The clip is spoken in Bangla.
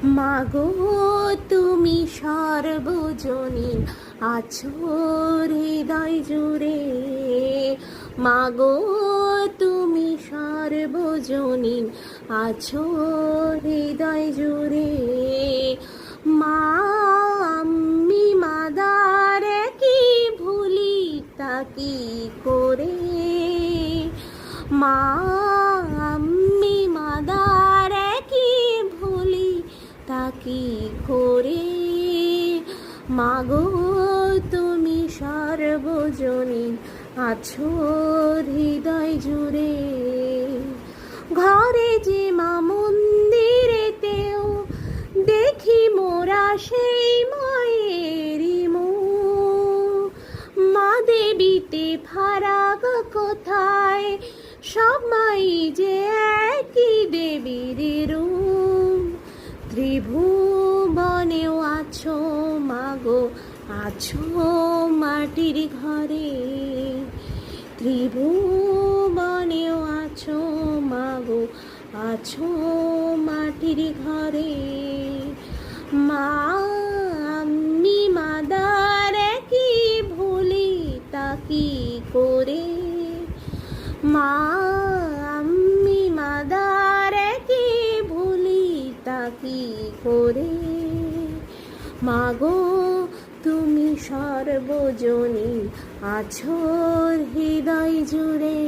মাগো তুমি সর্বজনীন আছো হৃদয় জুড়ে। মাগো তুমি সর্বজনীন আছো হৃদয় জুড়ে। মা আমি মাদার কি ভুলি তা কি করে। মা আমি মাদার কি ভুলি তা কি করে। মাগো তুমি সর্বজনীন আছো হৃদয় জুড়ে। ঘরে যে মা মন্দিরেতেও দেখি মোরা সেই মায়েরই মুখ। মা দেবীতে ফারাক কোথায়, সব মাই যে একই দেবীর রূপ। ত্রিভুবনেও আছো মাগো, আছো মাটির ঘরে। ত্রিভুবনেও আছো মাগো, আছো মাটির ঘরে। মা আমি মাদার কি ভুলি তা কি করে। মা আমি মাদার কি ভুলি তা কি করে। মাগো তুমি সর্বজনীন আছো হৃদয় জুড়ে।